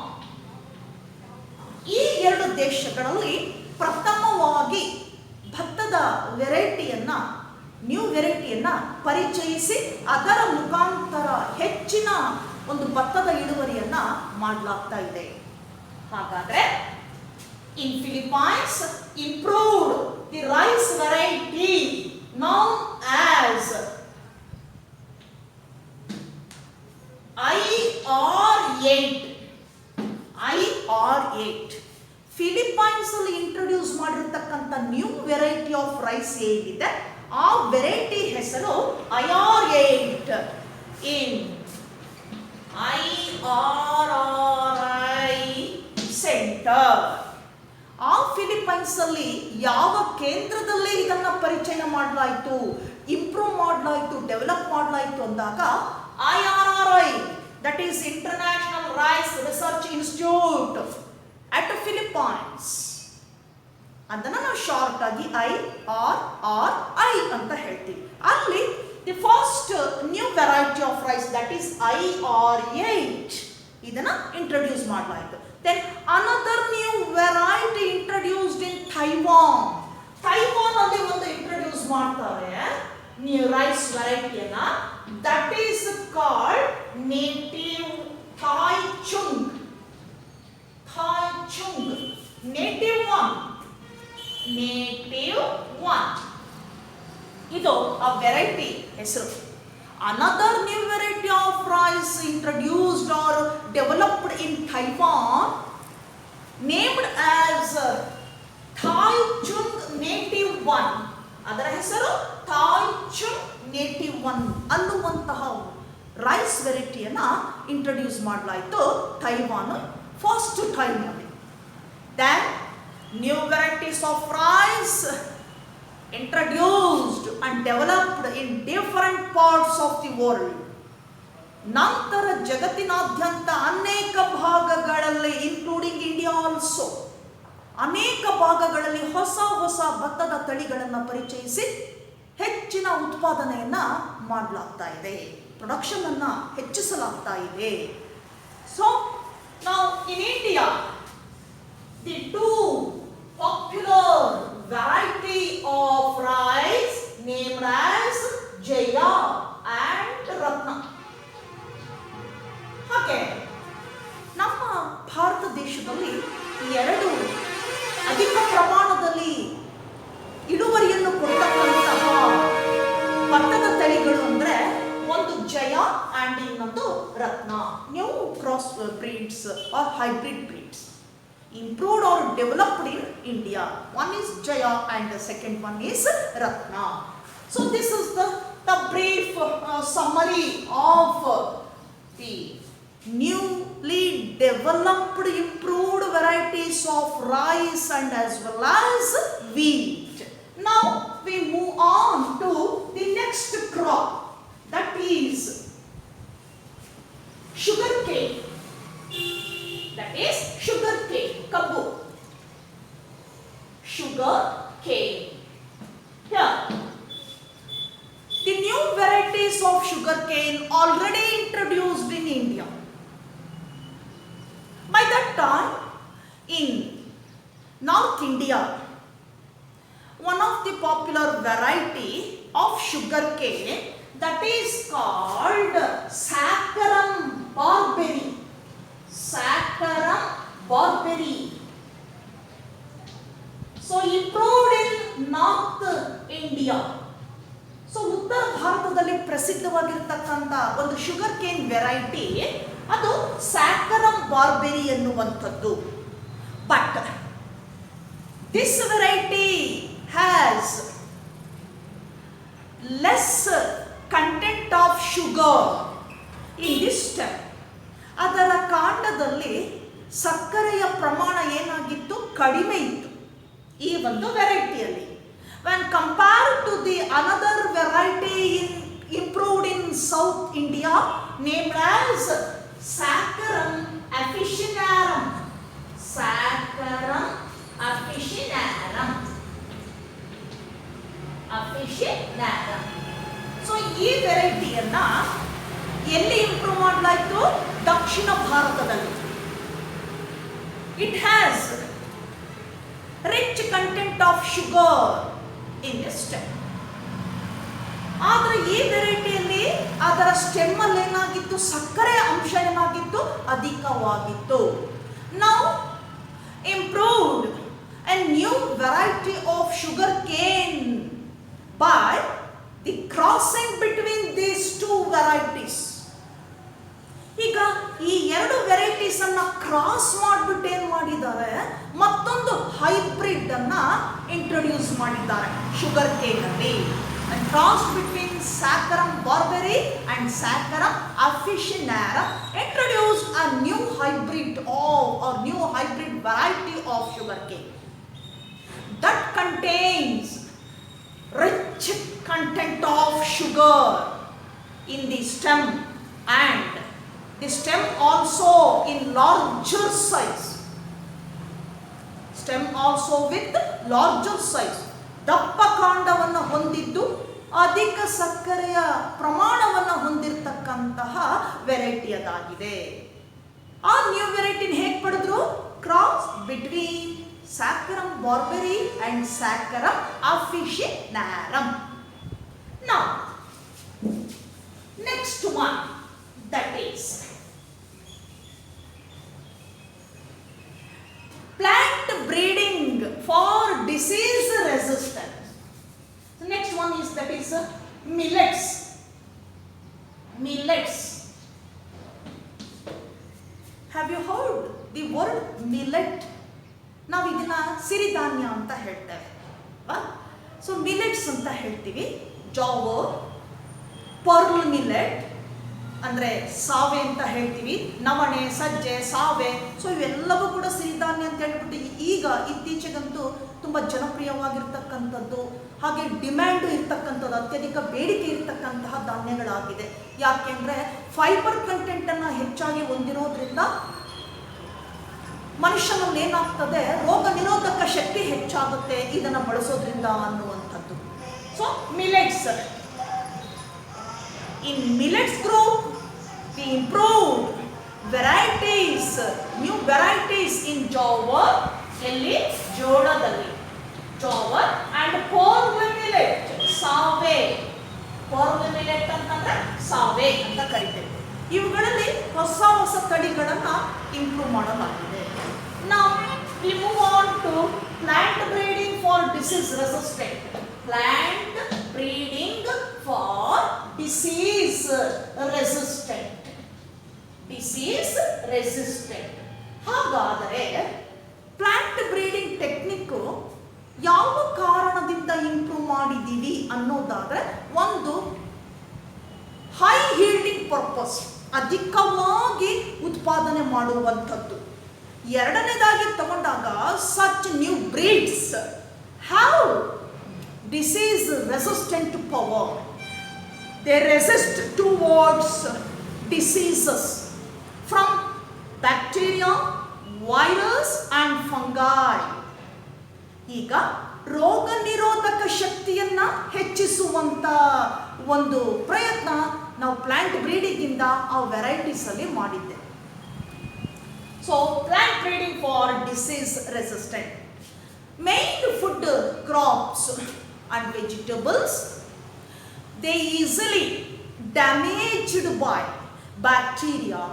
A: ಈ 2 ದೇಶಗಳಲ್ಲಿ ಪ್ರಥಮವಾಗಿ ಭತ್ತದ ವೆರೈಟಿಯನ್ನ, ನ್ಯೂ ವೆರೈಟಿಯನ್ನ ಪರಿಚಯಿಸಿ ಅದರ ಮುಖಾಂತರ ಹೆಚ್ಚಿನ ಒಂದು ಭತ್ತದ ಇಳುವರಿಯನ್ನ ಮಾಡಲಾಗ್ತಾ ಇದೆ. ಹಾಗಾದ್ರೆ in Philippines improved the rice variety known as IR8. Philippines ಅಲ್ಲಿ ಇಂಟ್ರೊಡ್ಯೂಸ್ ಮಾಡಿರ್ತಕ್ಕಂಥ ನ್ಯೂ ವೆರೈಟಿ ಆಫ್ ರೈಸ್ ಏನಿದೆ, ಆ ವೆರೈಟಿ ಹೆಸರು IR8 ಇನ್ IRRI ಸೆಂಟರ್. ಆ ಫಿಲಿಪೈನ್ಸ್ ಅಲ್ಲಿ ಯಾವ ಕೇಂದ್ರದಲ್ಲೇ ಇದನ್ನ ಪರಿಚಯ ಮಾಡಲಾಯಿತು, ಇಂಪ್ರೂವ್ ಮಾಡಲಾಯಿತು, ಡೆವಲಪ್ ಮಾಡಲಾಯಿತು ಅಂದಾಗ IRRI, that is international rice research institute at the Philippines. ಅದನ್ನ ನಾವು ಶಾರ್ಟ್ ಆಗಿ IRRI ಅಂತ ಹೇಳ್ತೀವಿ. ಅಲ್ಲಿ the first new variety of rice, that is IR8, ಇದನ್ನ ಇಂಟ್ರೊಡ್ಯೂಸ್ ಮಾಡಲಾಯಿತು. Then another new variety introduced in Taiwan ಅಲ್ಲಿ ಒಂದು ಇಂಟ್ರೊಡ್ಯೂಸ್ ಮಾಡ್ತಾರೆ ನ್ಯೂ ರೈಸ್ ವೆರೈಟಿಯನ್ನ, that is called native Taichung. Native one ಇದು ಆ ವೆರೈಟಿ ಹೆಸರು. Another new variety of rice introduced or developed in Taiwan named as Taichung native one. ಅದರ ಹೆಸರು Taichung native one ಅನ್ನುವಂತಹ ರೈಸ್ ವೆರೈಟಿಯನ್ನ ಇಂಟ್ರೊಡ್ಯೂಸ್ ಮಾಡಲಾಯಿತು ಥೈವಾನ್ ಫಸ್ಟ್ ಟೈಮ್ ಅಲ್ಲಿ. Then new varieties of rice introduced and developed in different parts of the world. ನಂತರ ಜಗತ್ತಿನಾದ್ಯಂತ ಅನೇಕ ಭಾಗಗಳಲ್ಲಿ, ಇನ್ಕ್ಲೂಡಿಂಗ್ ಇಂಡಿಯಾ ಆಲ್ಸೋ, ಅನೇಕ ಭಾಗಗಳಲ್ಲಿ ಹೊಸ ಭತ್ತದ ತಳಿಗಳನ್ನು ಪರಿಚಯಿಸಿ ಹೆಚ್ಚಿನ ಉತ್ಪಾದನೆಯನ್ನ ಮಾಡಲಾಗ್ತಾ ಇದೆ, ಪ್ರೊಡಕ್ಷನ್ ಅನ್ನ ಹೆಚ್ಚಿಸಲಾಗ್ತಾ ಇದೆ. So now in India the 2 popular variety of rice named as Jaya and Ratna. ಹಾಗೆ ನಮ್ಮ ಭಾರತ ದೇಶದಲ್ಲಿ ಎರಡು ಅಧಿಕ ಪ್ರಮಾಣದಲ್ಲಿ ಇಳುವರಿಯನ್ನು ಕೊಡ್ತಕ್ಕಂತಹ ಭತ್ತದ ತಳಿಗಳು ಅಂದ್ರೆ ಒಂದು ಜಯ ಅಂಡ್ ಇನ್ನೊಂದು Ratna. New cross breeds or hybrid breeds improved or developed in India. One is Jaya and the second one is Ratna. So this is the brief summary of the newly developed improved varieties of rice and as well as wheat. Now we move on to the next crop, that is sugarcane. That is sugarcane, kabbu. Sugarcane. Here, the new varieties of sugarcane already introduced in India. By that time, in North India, one of the popular variety of sugarcane that is called Saccharum barberry. Saccharum barberry. So improved in North India. So ಉತ್ತರ ಭಾರತದಲ್ಲಿ ಪ್ರಸಿದ್ಧವಾಗಿರ್ತಕ್ಕಂಥ ಒಂದು sugar cane variety ಅದು ಸ್ಯಾಕರಮ್ ಬಾರ್ಬೆರಿ ಎನ್ನುವಂಥದ್ದು. But this variety has less content of sugar in this stem. ಅದರ ಕಾಂಡದಲ್ಲಿ ಸಕ್ಕರೆಯ ಪ್ರಮಾಣ ಏನಾಗಿತ್ತು, ಕಡಿಮೆ ಇತ್ತು ಈ ಒಂದು ವೆರೈಟಿಯಲ್ಲಿ. When compared to the another variety improved in South India named as Saccharum officinarum. Saccharum officinarum. Officinarum. So ಈ ವೆರೈಟಿಯನ್ನ ಎಲ್ಲಿ ಇಂಪ್ರೂವ್ ಮಾಡಲಾಯಿತು? ದಕ್ಷಿಣ ಭಾರತದಲ್ಲಿ. It has rich content of sugar in the stem. ಆದರೆ ಈ ವೆರೈಟಿಯಲ್ಲಿ ಅದರ ಸ್ಟೆಮ್ ಅಲ್ಲಿ ಏನಾಗಿತ್ತು, ಸಕ್ಕರೆ ಅಂಶ ಏನಾಗಿತ್ತು, ಅಧಿಕವಾಗಿತ್ತು. Now improved a new variety of sugar cane by the crossing between these two varieties. ಈಗ ಈ ಎರಡು ವೆರೈಟೀಸ್ ಅನ್ನ ಕ್ರಾಸ್ ಮಾಡಿಬಿಟ್ಟು ಏನ್ ಮಾಡಿದ್ದಾರೆ, ಮತ್ತೊಂದು ಹೈಬ್ರಿಡ್ ಅನ್ನ ಇಂಟ್ರೊಡ್ಯೂಸ್ ಮಾಡಿದ್ದಾರೆ ಶುಗರ್ ಕೇನ್ ಅಲ್ಲಿ. Cross between Saccharum barberi and Saccharum officinarum introduced a new hybrid or new hybrid variety of sugarcane that contains rich content of sugar in the stem and the stem also in larger size. Stem also with larger size. ದಪ್ಪ ಕಾಂಡವನ್ನು ಹೊಂದಿದ್ದು ಅಧಿಕ ಸಕ್ಕರೆಯ ಪ್ರಮಾಣವನ್ನು ಹೊಂದಿರತಕ್ಕಂತಹ variety ಅದಾಗಿದೆ. ಆ new ವೆರೈಟಿನ ಹೇಗೆ ಪಡೆದ್ರು? Cross between Saccharum barberi and Saccharum officinarum. Now, next one, that is plant breeding for disease resistance. The next one is that is millets. Millets. Have you heard the word millet? ನಾವು ಇದನ್ನ ಸಿರಿಧಾನ್ಯ ಅಂತ ಹೇಳ್ತೇವೆ. So millets ಅಂತ ಹೇಳ್ತೀವಿ. Jowar, pearl millet ಅಂದರೆ ಸಾವೆ ಅಂತ ಹೇಳ್ತೀವಿ, ನವಣೆ, ಸಜ್ಜೆ, ಸಾವೆ. ಸೊ ಇವೆಲ್ಲವೂ ಕೂಡ ಸಿರಿಧಾನ್ಯ ಅಂತ ಹೇಳ್ಬಿಟ್ಟು ಈಗ ಇತ್ತೀಚೆಗಂತೂ ತುಂಬ ಜನಪ್ರಿಯವಾಗಿರ್ತಕ್ಕಂಥದ್ದು, ಹಾಗೆ ಡಿಮ್ಯಾಂಡು ಇರ್ತಕ್ಕಂಥದ್ದು, ಅತ್ಯಧಿಕ ಬೇಡಿಕೆ ಇರ್ತಕ್ಕಂತಹ ಧಾನ್ಯಗಳಾಗಿದೆ. ಯಾಕೆಂದರೆ ಫೈಬರ್ ಕಂಟೆಂಟನ್ನು ಹೆಚ್ಚಾಗಿ ಹೊಂದಿರೋದ್ರಿಂದ ಮನುಷ್ಯನಲ್ಲಿ ಏನಾಗ್ತದೆ, ರೋಗ ನಿರೋಧಕ ಶಕ್ತಿ ಹೆಚ್ಚಾಗುತ್ತೆ ಇದನ್ನು ಬಳಸೋದ್ರಿಂದ ಅನ್ನುವಂಥದ್ದು. So millets. In millets group, we improved varieties, new varieties in jowar, ಎಲ್ಲಿ? ಜೋಳದಲ್ಲಿ. ಜೋವರ್ ಅಂಡ್ ಪೋರ್ಲ್ ಮಿಲೆಟ್, ಸಾವೆ. ಪೋರ್ಲ್ ಮಿಲೆಟ್ ಅಂತಂದ್ರೆ ಸಾವೆ ಅಂತ ಕರಿತೇವೆ. ಇವುಗಳಲ್ಲಿ ಹೊಸ ಹೊಸ ತಳಿಗಳನ್ನ ಇಂಪ್ರೂವ್ ಮಾಡಲಾಗಿದೆ. ನಾವು we move on to plant breeding for disease resistant. Plant breeding for disease resistant. Disease resistant. ಹಾಗಾದರೆ ಪ್ಲಾಂಟ್ ಬ್ರೀಡಿಂಗ್ ಟೆಕ್ನಿಕ್ ಯಾವ ಕಾರಣದಿಂದ ಇಂಪ್ರೂವ್ ಮಾಡಿದ್ದೀವಿ ಅನ್ನೋದಾದ್ರೆ, ಒಂದು ಹೈ ಹೀಲ್ಡಿಂಗ್ ಪರ್ಪಸ್, ಅಧಿಕವಾಗಿ ಉತ್ಪಾದನೆ ಮಾಡುವಂಥದ್ದು. ಎರಡನೇದಾಗಿ ತಗೊಂಡಾಗ such new breeds have disease resistant power. They resist towards diseases from bacteria, virus and fungi. ಈಗ ರೋಗ ನಿರೋಧಕ ಶಕ್ತಿಯನ್ನ ಹೆಚ್ಚಿಸುವಂತ ಒಂದು ಪ್ರಯತ್ನ ನಾವು ಪ್ಲಾಂಟ್ ಬ್ರೀಡಿಂಗ್ ಇಂದ ಆ ವೆರೈಟೀಸ್ ಅಲ್ಲಿ ಮಾಡಿದ್ದೆ. So plant breeding for disease resistant. Main food crops and vegetables, they easily damaged by bacteria,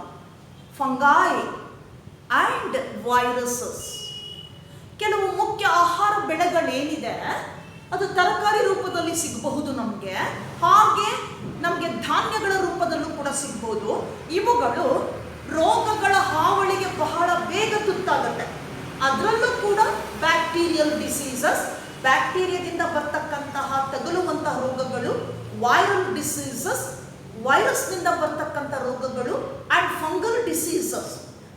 A: fungi and viruses. ಕೆಲವು ಮುಖ್ಯ ಆಹಾರ ಬೆಳೆಗಳೇನಿದೆ ಅದು ತರಕಾರಿ ರೂಪದಲ್ಲಿ ಸಿಗಬಹುದು ನಮಗೆ, ಹಾಗೆ ನಮಗೆ ಧಾನ್ಯಗಳ ರೂಪದಲ್ಲೂ ಕೂಡ ಸಿಗ್ಬೋದು. ಇವುಗಳು ರೋಗಗಳ ಹಾವಳಿಗೆ ಬಹಳ ಬೇಗ ತುತ್ತಾಗುತ್ತೆ. ಅದರಲ್ಲೂ ಕೂಡ ಬ್ಯಾಕ್ಟೀರಿಯಲ್ ಡಿಸೀಸಸ್, ಬ್ಯಾಕ್ಟೀರಿಯಾದಿಂದ ಬರ್ತಕ್ಕಂತಹ ತಗುಲುವಂತಹ ರೋಗಗಳು, ವೈರಲ್ ಡಿಸೀಸಸ್, ವೈರಸ್ನಿಂದ ಬರ್ತಕ್ಕಂಥ ರೋಗಗಳು, ಅಂಡ್ ಫಂಗಲ್ ಡಿಸೀಸಸ್,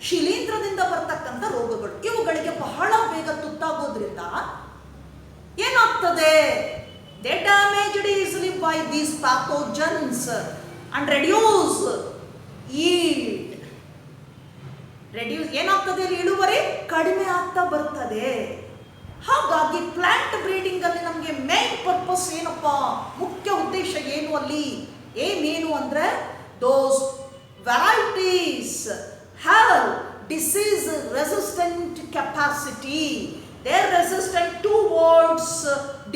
A: ಶಿಲೀಂಧ್ರದಿಂದ ಬರ್ತಕ್ಕಂಥ ರೋಗಗಳು, ಇವುಗಳಿಗೆ ಬಹಳ ಬೇಗ ತುತ್ತಾಗೋದ್ರಿಂದ ಏನಾಗ್ತದೆ? They damaged easily by these pathogens and reduce yield. ಏನಾಗ್ತದೆ? ಇಳುವರಿ ಕಡಿಮೆ ಆಗ್ತಾ ಬರ್ತದೆ. ಹಾಗಾಗಿ ಪ್ಲಾಂಟ್ ಬ್ರೀಡಿಂಗ್ ಅಲ್ಲಿ ನಮಗೆ ಮೇನ್ ಪರ್ಪಸ್ ಏನಪ್ಪ, ಮುಖ್ಯ ಉದ್ದೇಶ ಏನು, ಅಲ್ಲಿ ಏಮ್ ಏನು ಅಂದ್ರೆ, ದೋಸ್ varieties have disease resistant capacity. They are resistant towards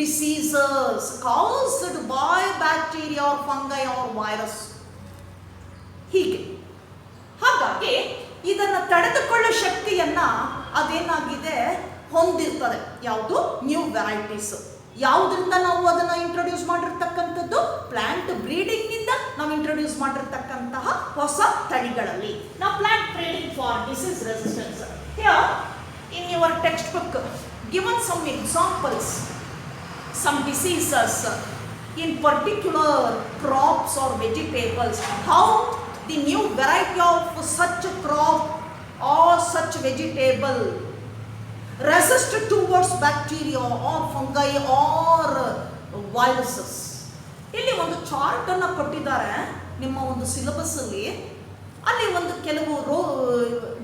A: diseases caused by bacteria or fungi or virus. ಹೀಗೆ ಹಾಗಾಗಿ ಇದನ್ನು ತಡೆದುಕೊಳ್ಳೋ ಶಕ್ತಿಯನ್ನ ಅದೇನಾಗಿದೆ ಹೊಂದಿರ್ತದೆ. ಯಾವುದು? New varieties. ಯಾವುದರಿಂದ ನಾವು ಅದನ್ನ ಇಂಟ್ರೊಡ್ಯೂಸ್ ಮಾಡಿರ್ತಕ್ಕಂಥದ್ದು? ಪ್ಲಾಂಟ್ ಬ್ರೀಡಿಂಗ್ ನಿಂದ ನಾವು ಇಂಟ್ರೊಡ್ಯೂಸ್ ಮಾಡಿರ್ತಕ್ಕಂತಹ ಹೊಸ ತಳಿಗಳಲ್ಲಿ. ನಾವು plant breeding for disease resistance. Here in your text book given some examples, some diseases in particular crops or vegetables, how the new variety of such crop or such vegetable resist towards bacteria or fungi or viruses. ಇಲ್ಲಿ ಒಂದು chart ಅನ್ನು ಕೊಟ್ಟಿದ್ದಾರೆ ನಿಮ್ಮ ಒಂದು syllabus ಅಲ್ಲಿ. ಅಲ್ಲಿ ಒಂದು ಕೆಲವು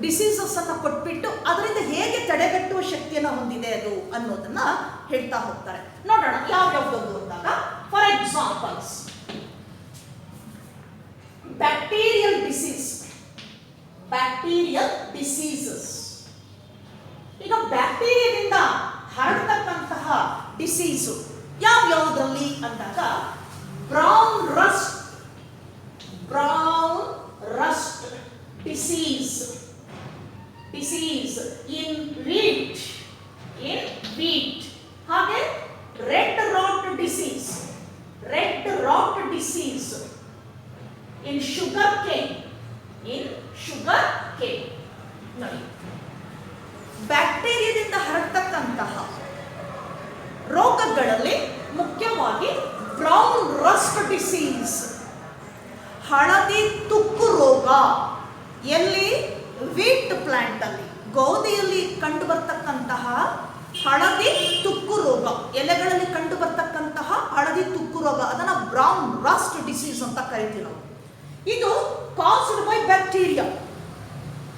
A: ಡಿಸೀಸಸ್ ಅನ್ನು ಕೊಟ್ಬಿಟ್ಟು ಅದರಿಂದ ಹೇಗೆ ತಡೆಗಟ್ಟುವ ಶಕ್ತಿಯನ್ನು ಹೊಂದಿದೆ ಅದು ಅನ್ನೋದನ್ನ ಹೇಳ್ತಾ ಹೋಗ್ತಾರೆ. ನೋಡೋಣ ಯಾವ್ಯಾವ್ದು ಅಂದಾಗ, for examples bacterial disease, bacterial diseases. ಈಗ ಬ್ಯಾಕ್ಟೀರಿಯಾದಿಂದ ಹರಡ್ತಕ್ಕಂತಹ ಡಿಸೀಸು ಯಾವ್ಯಾವುದರಲ್ಲಿ ಅಂದಾಗ, brown Rust disease in wheat, ಹಾಗೆ red rot disease in sugar cane. ನೋಡಿ, ಬ್ಯಾಕ್ಟೀರಿಯಾದಿಂದ ಹರಡ್ತಕ್ಕಂತಹ ರೋಗಗಳಲ್ಲಿ ಮುಖ್ಯವಾಗಿ ಬ್ರೌನ್ ರಸ್ಟ್ ಡಿಸೀಸ್, ಹಳದಿ ತುಕ್ಕು ರೋಗ. ಎಲ್ಲಿ? ವೀಟ್ ಪ್ಲಾಂಟ್ ಅಲ್ಲಿ, ಗೋಧಿಯಲ್ಲಿ ಕಂಡು ಬರ್ತಕ್ಕಂತಹ ಹಳದಿ ತುಕ್ಕು ರೋಗ, ಎಲೆಗಳಲ್ಲಿ ಕಂಡು ಬರ್ತಕ್ಕಂತಹ ಹಳದಿ ತುಕ್ಕು ರೋಗ, ಅದನ್ನ ಬ್ರೌನ್ ರಸ್ಟ್ ಡಿಸೀಸ್ ಅಂತ ಕರಿತೀವಿ ನಾವು. ಇದು ಕಾಸ್ಡ್ ಬೈ ಬ್ಯಾಕ್ಟೀರಿಯಾ.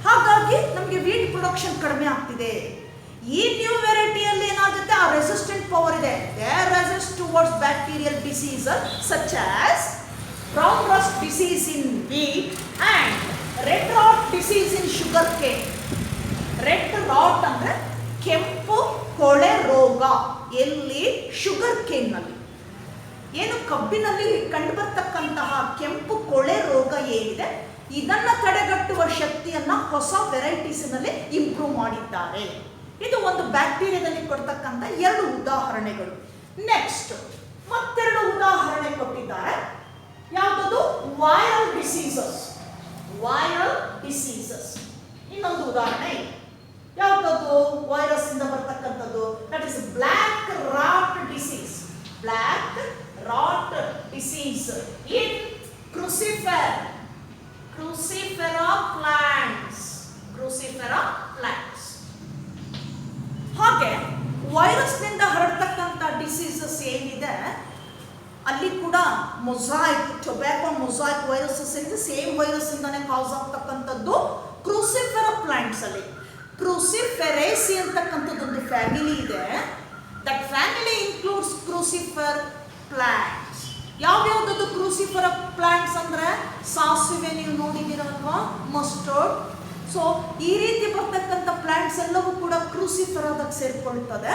A: ಹಾಗಾಗಿ ನಮಗೆ ವೀಟ್ ಪ್ರೊಡಕ್ಷನ್ ಕಡಿಮೆ ಆಗ್ತಿದೆ. ಈ ನ್ಯೂ ವೆರೈಟಿಯಲ್ಲಿ ಏನಾಗುತ್ತೆ? ಆ ರೆಸಿಸ್ಟೆಂಟ್ ಪವರ್ ಇದೆ. They resist towards bacterial disease such as brown rust disease in wheat and red rot disease in sugar cane. red rot ಅಂದ್ರೆ ಕೆಂಪು ಕೊಳೆ ರೋಗ ಎಲ್ಲಿ? ಶುಗರ್ ಕೇನ್ನಲ್ಲಿ. ಏನು ಕಬ್ಬಿನಲ್ಲಿ ಕಂಡುಬರ್ತಕ್ಕಂತಹ ಕೆಂಪು ಕೊಳೆ ರೋಗ ಏನಿದೆ ಇದನ್ನ ತಡೆಗಟ್ಟುವ ಶಕ್ತಿಯನ್ನ ಹೊಸ ವೆರೈಟೀಸ್ನಲ್ಲಿ ಇಂಪ್ರೂವ್ ಮಾಡಿದ್ದಾರೆ. ಇದು ಒಂದು ಬ್ಯಾಕ್ಟೀರಿಯಾದಲ್ಲಿ ಕೊಡ್ತಕ್ಕಂಥ 2 ಉದಾಹರಣೆಗಳು. ನೆಕ್ಸ್ಟ್ ಮತ್ತೆರಡು ಉದಾಹರಣೆ ಕೊಟ್ಟಿದ್ದಾರೆ. ಯಾವುದದು? Viral diseases. ವೈರಲ್ ಡಿಸೀಸಸ್ ಇನ್ನೊಂದು ಉದಾಹರಣೆ ಇದೆ. ಯಾವುದದು? ವೈರಸ್ ಇಂದ ಬರ್ತಕ್ಕಂಥದ್ದು. That is black rot disease. Black rot disease in crucifera. Crucifera plants. Crucifera plants. ಹಾಗೆ ವೈರಸ್ನಿಂದ ಹರಡ್ತಕ್ಕಂಥ ಡಿಸೀಸಸ್ ಏನಿದೆ ಅಲ್ಲಿ ಕೂಡ ಮೊಸಾಯಿಕ್, ಟೊಬ್ಯಾಕೊ ಮೊಸಾಯಿಕ್ ವೈರಸಸ್ ಏನಿದೆ ಸೇಮ್ ವೈರಸ್ ಇಂದಾನೆ ಕಾಸ್ ಆಗ್ತಕ್ಕಂಥದ್ದು ಕ್ರೂಸಿಫೆರಾ ಪ್ಲಾಂಟ್ಸ್ ಅಲ್ಲಿ. ಕ್ರೂಸಿಫೆರೇಸಿ ಅಂತಕ್ಕಂಥದ್ದೊಂದು ಫ್ಯಾಮಿಲಿ ಇದೆ. That family includes crucifer plants. ಯಾವ್ಯಾವ್ದದು ಕ್ರೂಸಿಫೆರಾ ಪ್ಲಾಂಟ್ಸ್ ಅಂದ್ರೆ? ಸಾಸಿವೆ ನೀವು ನೋಡಿದ್ದೀರಲ್ವಾ, ಮಸ್ಟರ್ಡ್. ಸೊ ಈ ರೀತಿ ಬರ್ತಕ್ಕಂಥ ಪ್ಲಾಂಟ್ಸ್ ಎಲ್ಲವೂ ಕೂಡ ಕ್ರೂಸಿಫೆರಾದಾಗ ಸೇರ್ಕೊಳ್ತದೆ.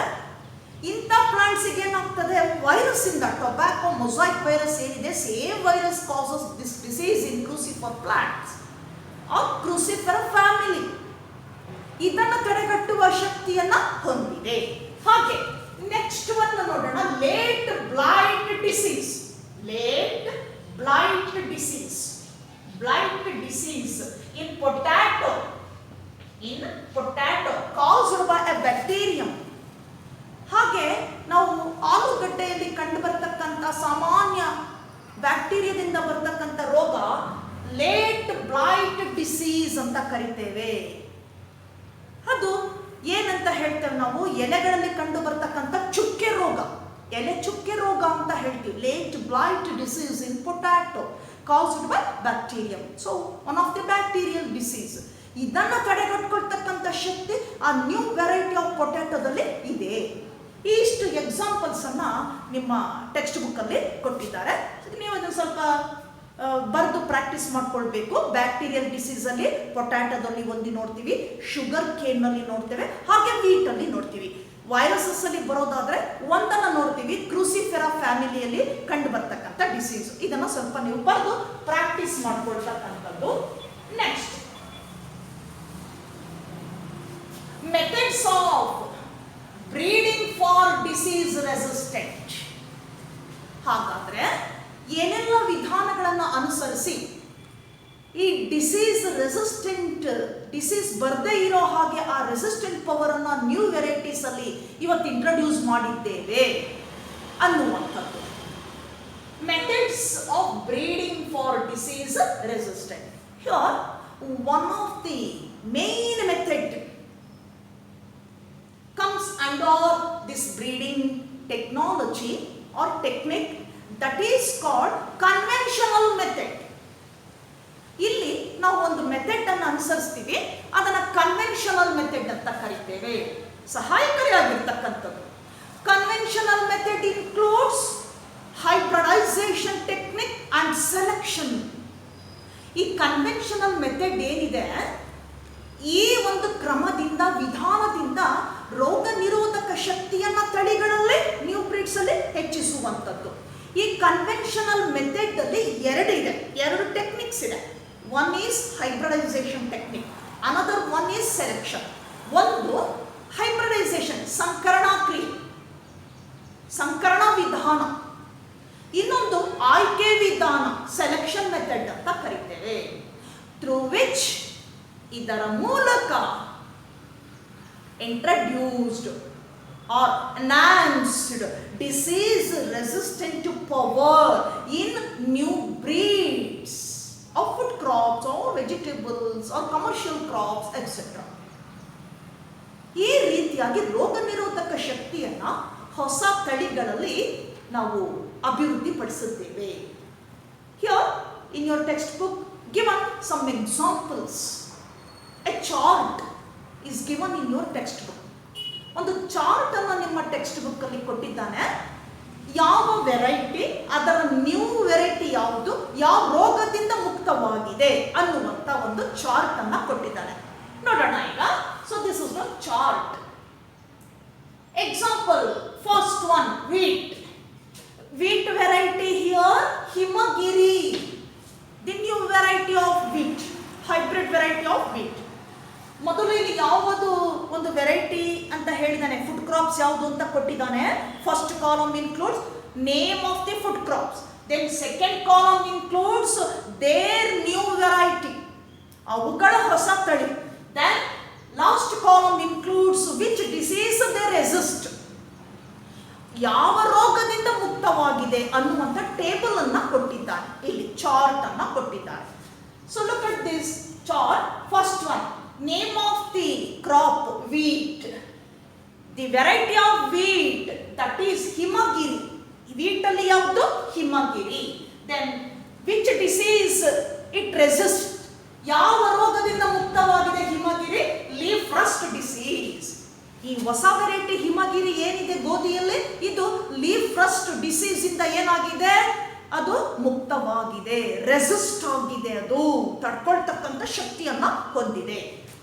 A: ಇಂಥ ಪ್ಲಾಂಟ್ಸಿಗೆ ಏನಾಗ್ತದೆ? ವೈರಸ್ ಇಂದ, ಟೊಬ್ಯಾಕೊ ಮೊಸಾಯಿಕ್ ವೈರಸ್ ಏನಿದೆ same virus causes this disease in crucifer plants or crucifera family. ಇದನ್ನು ತಡೆಗಟ್ಟುವ ಶಕ್ತಿಯನ್ನ ಹೊಂದಿದೆ. ಹಾಗೆ ನೆಕ್ಸ್ಟ್ ಒಂದು ನೋಡೋಣ. Late blight disease. Late blight disease. Blight disease in potato. In potato caused by a bacterium. ಹಾಗೆ ನಾವು ಆಲೂಗಡ್ಡೆಯಲ್ಲಿ ಕಂಡು ಬರ್ತಕ್ಕಂಥ ಸಾಮಾನ್ಯ ಬ್ಯಾಕ್ಟೀರಿಯಾದಿಂದ ಬರ್ತಕ್ಕಂಥ ರೋಗ ಲೇಟ್ ಬ್ಲೈಟ್ ಡಿಸೀಸ್ ಅಂತ ಕರಿತೇವೆ. ಅದು ಏನಂತ ಹೇಳ್ತೇವೆ ನಾವು? ಎಲೆಗಳಲ್ಲಿ ಕಂಡು ಬರ್ತಕ್ಕಂಥ ಚುಕ್ಕೆ ರೋಗ, ಎಲೆ ಚುಕ್ಕೆ ರೋಗ ಅಂತ ಹೇಳ್ತೀವಿ. Late blight disease in potato caused by bacterium. So one of the bacterial disease. ಇದನ್ನು ತಡೆಗಟ್ಕೊಳ್ತಕ್ಕಂಥ ಶಕ್ತಿ ಆ ನ್ಯೂ ವೆರೈಟಿ ಆಫ್ ಪೊಟ್ಯಾಟೊದಲ್ಲಿ ಇದೆ. ಇಷ್ಟು ಎಕ್ಸಾಂಪಲ್ಸ್ ಅನ್ನ ನಿಮ್ಮ ಟೆಕ್ಸ್ಟ್ ಬುಕ್ ಅಲ್ಲಿ ಕೊಟ್ಟಿದ್ದಾರೆ. ನೀವು ಅದನ್ನು ಸ್ವಲ್ಪ ಬರೆದು ಪ್ರಾಕ್ಟೀಸ್ ಮಾಡ್ಕೊಳ್ಬೇಕು. ಬ್ಯಾಕ್ಟೀರಿಯಲ್ ಡಿಸೀಸ್ ಅಲ್ಲಿ ಪೊಟ್ಯಾಟೊದಲ್ಲಿ ಒಂದು ನೋಡ್ತೀವಿ, ಶುಗರ್ ಕೇನ್ ನಲ್ಲಿ ನೋಡ್ತೇವೆ, ಹಾಗೆ ವೀಟ್ ಅಲ್ಲಿ ನೋಡ್ತೀವಿ. ವೈರಸಸ್ ಅಲ್ಲಿ ಬರೋದಾದ್ರೆ ಒಂದನ್ನ ನೋಡ್ತೀವಿ, ಕ್ರೂಸಿಫೆರಾ ಫ್ಯಾಮಿಲಿಯಲ್ಲಿ ಕಂಡು ಬರ್ತಕ್ಕಂಥ ಡಿಸೀಸ್. ಇದನ್ನ ಸ್ವಲ್ಪ ನೀವು ಬರೆದು ಪ್ರಾಕ್ಟೀಸ್ ಮಾಡ್ಕೊಳ್ತಕ್ಕಂಥದ್ದು. Next methods of breeding for disease resistant. ಹಾಗಾದ್ರೆ ಏನೆಲ್ಲ ವಿಧಾನಗಳನ್ನು ಅನುಸರಿಸಿ ಈ ಡಿಸೀಸ್ ರೆಸಿಸ್ಟೆಂಟ್, ಡಿಸೀಸ್ ಬರದೇ ಇರೋ ಹಾಗೆ ಆ ರೆಸಿಸ್ಟೆಂಟ್ ಪವರ್ ಅನ್ನ ನ್ಯೂ ವೆರೈಟೀಸ್ ಅಲ್ಲಿ ಇವತ್ತು ಇಂಟ್ರೊಡ್ಯೂಸ್ ಮಾಡಿದ್ದೇವೆ ಅನ್ನುವಂಥದ್ದು. Methods of breeding for disease resistant. Here one of the main method comes under this breeding technology or technique that is called conventional method. ಇಲ್ಲಿ ನಾವು ಒಂದು ಮೆಥಡ್ ಅನ್ನು ಅನುಸರಿಸ್ತೀವಿ, ಅದನ್ನ ಕನ್ವೆನ್ಷನಲ್ ಮೆಥಡ್ ಅಂತ ಕರಿತೇವೆ. ಸಹಾಯಕಾರಿಯಾಗಿರ್ತಕ್ಕಂಥದ್ದು. Conventional method includes hybridisation technique and selection. ಈ conventional method ಏನಿದೆ ಈ ಒಂದು ಕ್ರಮದಿಂದ, ವಿಧಾನದಿಂದ ರೋಗ ನಿರೋಧಕ ಶಕ್ತಿಯನ್ನ ತಳಿಗಳಲ್ಲಿ, ನ್ಯೂ ಬ್ರೀಡ್ಸ್ ಅಲ್ಲಿ ಹೆಚ್ಚಿಸುವಂಥದ್ದು. ಈ ಕನ್ವೆನ್ಷನಲ್ ಮೆಥಡ್ ಅಲ್ಲಿ ಎರಡು ಟೆಕ್ನಿಕ್ಸ್ ಇದೆ. One is hybridisation technique, another one is selection. ಒಂದು ಹೈಬ್ರಿಡೈಸೇಷನ್, ಸಂಕರಣ ಕ್ರಿಯೆ, ಸಂಕರಣ ವಿಧಾನ. ಇನ್ನೊಂದು ಆಯ್ಕೆ ವಿಧಾನ, ಸೆಲೆಕ್ಷನ್ ಮೆಥಡ್ ಅಂತ ಕರಿತೇವೆ. ಥ್ರೂ ವಿಚ್, ಇದರ ಮೂಲಕ introduced or enhanced disease resistant power in new breeds of food crops or vegetables or commercial crops etc. ಈ ರೀತಿಯಾಗಿ ರೋಗ ನಿರೋಧಕ ಶಕ್ತಿಯನ್ನ ಹೊಸ ತಳಿಗಳಲ್ಲಿ ನಾವು ಅಭಿವೃದ್ಧಿ ಪಡಿಸುತ್ತೇವೆ. Here in your textbook given some examples. A chart is given in your textbook. ಒಂದು ಚಾರ್ಟ್ ಅನ್ನು ನಿಮ್ಮ ಟೆಕ್ಸ್ಟ್ ಬುಕ್ ಅಲ್ಲಿ ಕೊಟ್ಟಿದ್ದಾನೆ. ಯಾವ ವೆರೈಟಿ, ಅದರ ನ್ಯೂ ವೆರೈಟಿ ಯಾವುದು, ಯಾವ ರೋಗದಿಂದ ಮುಕ್ತವಾಗಿದೆ ಅನ್ನುವಂತ ಒಂದು ಚಾರ್ಟ್ ಅನ್ನ ಕೊಟ್ಟಿದ್ದಾನೆ. ನೋಡೋಣ ಈಗ. So this is the chart. Example, first one, wheat. Wheat variety here, Himagiri. The new variety of wheat, hybrid variety of wheat. ಮೊದಲು ಇಲ್ಲಿ ಯಾವುದು ಒಂದು ವೆರೈಟಿ ಅಂತ ಹೇಳಿದಾನೆ, ಫುಡ್ ಕ್ರಾಪ್ಸ್ ಯಾವುದು ಅಂತ ಕೊಟ್ಟಿದ್ದಾನೆ. First column includes name of the food crops, then second column includes their new variety, ಅವುಗಳ ಹೊಸ ತಳಿ. Then last column includes which disease they resist, ಯಾವ ರೋಗದಿಂದ ಮುಕ್ತವಾಗಿದೆ ಅನ್ನುವಂಥ ಟೇಬಲ್ ಅನ್ನ ಕೊಟ್ಟಿದ್ದಾನೆ, ಇಲ್ಲಿ ಚಾರ್ಟ್ ಅನ್ನ ಕೊಟ್ಟಿದ್ದಾರೆ. So look at this chart. First one, name of the crop wheat, the variety of wheat that is Himagiri. wheat ಅಲ್ಲಿ ಯಾವುದು? Himagiri. Then which disease it resist, ಯಾವ ರೋಗದಿಂದ ಮುಕ್ತವಾಗಿದೆ ಹಿಮಗಿರಿ? Leaf Rust disease. ಈ ಹೊಸ ವೆರೈಟಿ ಹಿಮಗಿರಿ ಏನಿದೆ ಗೋಧಿಯಲ್ಲಿ, ಇದು ಲೀಫ್ ರಸ್ಟ್ ಡಿಸೀಸ್ ಇಂದ ಏನಾಗಿದೆ? ಅದು ಮುಕ್ತವಾಗಿದೆ, ರೆಸಿಸ್ಟ್ ಆಗಿದೆ, ಅದು ತಡ್ಕೊಳ್ತಕ್ಕಂಥ ಶಕ್ತಿಯನ್ನ ಹೊಂದಿದೆ.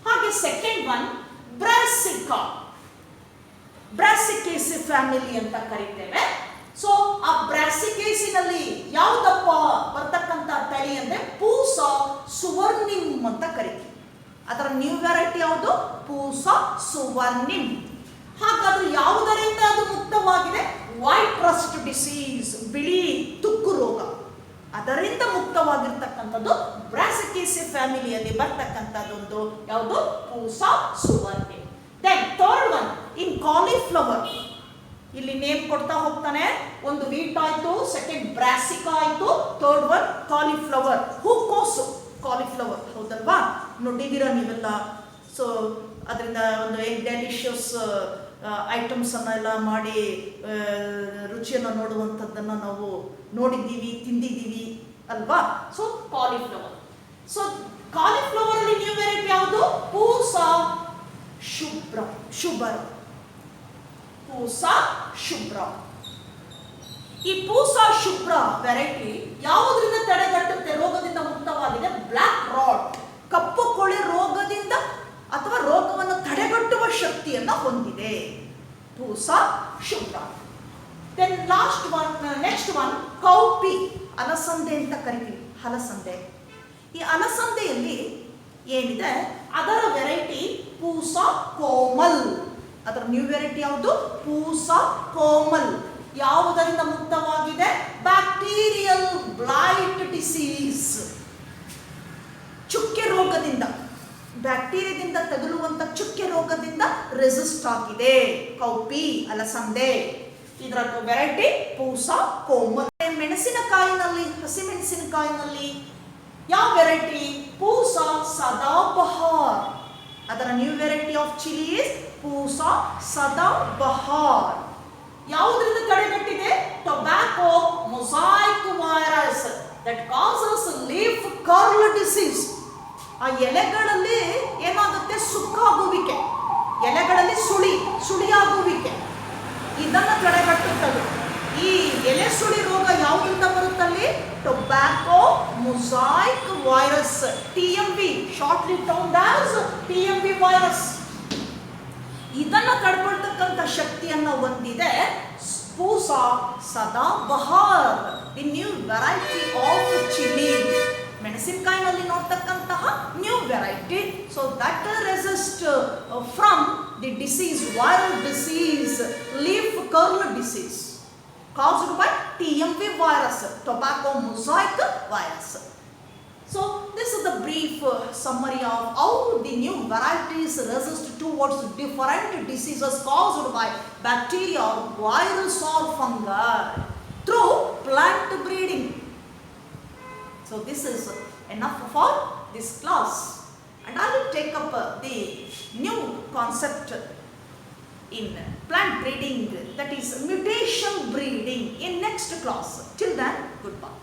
A: ಹಾಗೆ ಸೆಕೆಂಡ್ ಒನ್ ಬ್ರಾಸಿಕಾ, ಬ್ರಾಸಿಕೇಸಿ ಫ್ಯಾಮಿಲಿ ಅಂತ ಕರೀತೇವೆ. ಸೊ ಆ ಬ್ರಾಸಿಕೇಸಿನಲ್ಲಿ ಯಾವುದಪ್ಪ ಬರ್ತಕ್ಕಂಥ ತಳಿ ಅಂದ್ರೆ ಪೂಸಾ ಸುವರ್ಣಿಂ ಅಂತ ಕರಿತೀವಿ. ಅದರ ನ್ಯೂ ವೆರೈಟಿ ಯಾವುದು? ಪೂಸಾ ಸುವರ್ಣಿಂ. ಹಾಗಾದ್ರೆ ಯಾವುದರಿಂದ ಅದು ಮುಕ್ತವಾಗಿದೆ? ವೈಟ್ ರಸ್ಟ್ ಡಿಸೀಸ್, ಬಿಳಿ ತುಕ್ಕು ರೋಗ, ಅದರಿಂದ ಮುಕ್ತವಾಗಿರ್ತಕ್ಕಂಥದ್ದು ಬ್ರಾಸಿಕೇಸಿ ಫ್ಯಾಮಿಲಿಯಲ್ಲಿ ಬರ್ತಕ್ಕಂಥದ್ದೊಂದು ಯಾವುದು? Pusa Swarnim. Then third one in cauliflower, ಇಲ್ಲಿ ನೇಮ್ ಕೊಡ್ತಾ ಹೋಗ್ತಾನೆ. ಒಂದು ವೀಟ್ ಆಯ್ತು, ಸೆಕೆಂಡ್ ಬ್ರಾಸಿಕಾ ಆಯ್ತು, ಥರ್ಡ್ ಒನ್ ಕಾಲಿಫ್ಲವರ್, ಹೂಕೋಸು ಕಾಲಿಫ್ಲವರ್. ಹೌದಲ್ವಾ? ನೋಡಿದ್ದೀರಾ ನೀವೆಲ್ಲ. ಸೊ ಅದರಿಂದ ಒಂದು ಡೆಲಿಷಿಯಸ್ ಐಟಮ್ಸ್ ಅನ್ನ ಎಲ್ಲ ಮಾಡಿ ರುಚಿಯನ್ನು ನೋಡುವಂಥದ್ದನ್ನು ನಾವು ನೋಡಿದ್ದೀವಿ, ತಿಂದಿದ್ದೀವಿ ಅಲ್ವಾ? So cauliflower. ಸೊ ಕಾಲಿಫ್ಲವರ್ ಅಲ್ಲಿ ನ್ಯೂ ವೆರೈಟಿ ಯಾವುದು? ಪೂಸಾ ಶುಭ್ರ, ಶುಭ್ರ, ಪೂಸಾ ಶುಭ್ರ. ಈ ಪೂಸಾ ಶುಭ್ರ ವೆರೈಟಿ ಯಾವುದರಿಂದ ತಡೆಗಟ್ಟುತ್ತೆ, ರೋಗದಿಂದ ಮುಕ್ತವಾಗಿದೆ? ಬ್ಲ್ಯಾಕ್ ರಾಟ್, ಕಪ್ಪು ಕೊಳೆ ರೋಗದಿಂದ ಅಥವಾ ರೋಗವನ್ನು ತಡೆಗಟ್ಟುವ ಶಕ್ತಿಯನ್ನ ಹೊಂದಿದೆ Pusa Shubhra. Then last one, next one cowpea, ಅಲಸಂದೆ ಅಂತ ಕರಿತೀವಿ, ಹಲಸಂದೆ. ಈ ಅಲಸಂದೆಯಲ್ಲಿ ಏನಿದೆ ಅದರ ವೆರೈಟಿ ಪೂಸಾ ಕೋಮಲ್. ಅದರ ನ್ಯೂ ವೆರೈಟಿ ಯಾವುದು? ಪೂಸಾ ಕೋಮಲ್. ಯಾವುದರಿಂದ ಮುಕ್ತವಾಗಿದೆ? ಬ್ಯಾಕ್ಟೀರಿಯಲ್ ಬ್ಲೈಟ್ ಡಿಸೀಸ್, ಚುಕ್ಕೆ ರೋಗದಿಂದ, ಬ್ಯಾಕ್ಟೀರಿಯಾದಿಂದ ತಗುಲುವಂತ ಚುಕ್ಕೆ ರೋಗದಿಂದ ರೆಸಿಸ್ಟ್ ಆಗಿದೆ ಕೌಪಿ ಅಲಸಂದೆ. ಇದರ ವೆರೈಟಿ ಪೂಸಾ ಕೋಮಲ್. ಮೆಣಸಿನಕಾಯಿನಲ್ಲಿ, ಹಸಿಮೆಣಸಿನಕಾಯಿನಲ್ಲಿ ಯಾವ ವೆರೈಟಿ? ಪೂಸಾ ಸದಾಬಹಾರ್. ಅದರ new variety of chilli is Pusa Sadabahar. ಯಾವುದರಿಂದ ತಡೆಗಟ್ಟಿದೆ? Tobacco mosaic virus that causes leaf curl disease. ಆ ಎಲೆಗಳಲ್ಲಿ ಏನಾಗುತ್ತೆ? ಸುಕ್ಕಾಗುವಿಕೆ, ಎಲೆಗಳಲ್ಲಿ ಸುಳಿಯಾಗುವಿಕೆ, ಇದನ್ನು ತಡೆಗಟ್ಟುತ್ತದೆ. ಈ ಎಲೆ ಸುಳಿ ರೋಗ ಯಾವುದರಿಂದ ಬರುತ್ತಲ್ಲಿ? Tobacco mosaic virus, TMV, shortly termed as TMV virus. ಇದನ್ನು ತಡ್ಕೊಳ್ತಕ್ಕಂಥ ಶಕ್ತಿಯನ್ನು ಹೊಂದಿದೆ Pusa Sadabahar, the new variety of chilli. ಮೆಣಸಿನಕಾಯಿನಲ್ಲಿ ನೋಡ್ತಕ್ಕಂತಹ new variety. So that resist from the disease, viral disease, leaf curl disease caused by TMV virus, tobacco mosaic virus. So this is the brief summary of how the new varieties resist towards different diseases caused by bacteria or virus or fungi through plant breeding. So this is enough for this class, and I will take up the new concept in plant breeding, that is mutation breeding, in next class. Till then, goodbye.